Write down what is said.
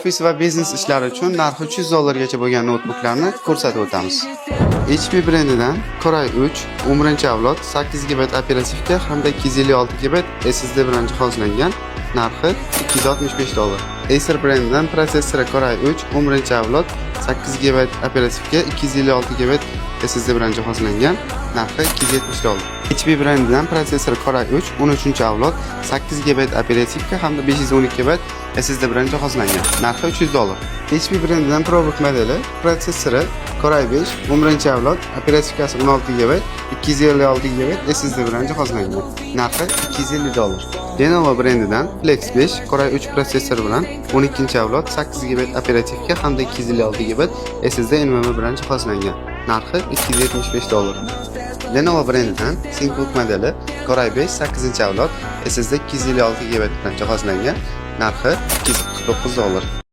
ofis va biznes ishlari uchun narxi $300 gacha bo'lgan noutbuklarni ko'rsatib o'tamiz. HP brendidan Core i3 11-avlod 8 GB operativka hamda 256 GB SSD bilan jihozlangan, narxi $265. Acer brendidan protsessori Core i3 11-avlod 8 GB operativka 256 GB SSD bilan jihozlangan, narxi $270. HP brendidan protsessori Core i3 13-avlod 8 GB operativka hamda 512 GB SSD bilan jihozlangan, narxi $300. HP brendidan ProBook modeli protsessori Core i5 11-avlod operativkasi 16 GB 256 GB SSD bilan jihozlangan, narxi $250. Lenovo brendidan Flex 5 Core i3 protsessori bilan 12-avlod 8 GB operativka hamda 256 GB SSD NVMe bilan jihozlangan, narxi $275. Lenovo brendidan ThinkBook modeli Core i5 8-avlod SSD 256 GB bilan jihozlangan, narxi $249.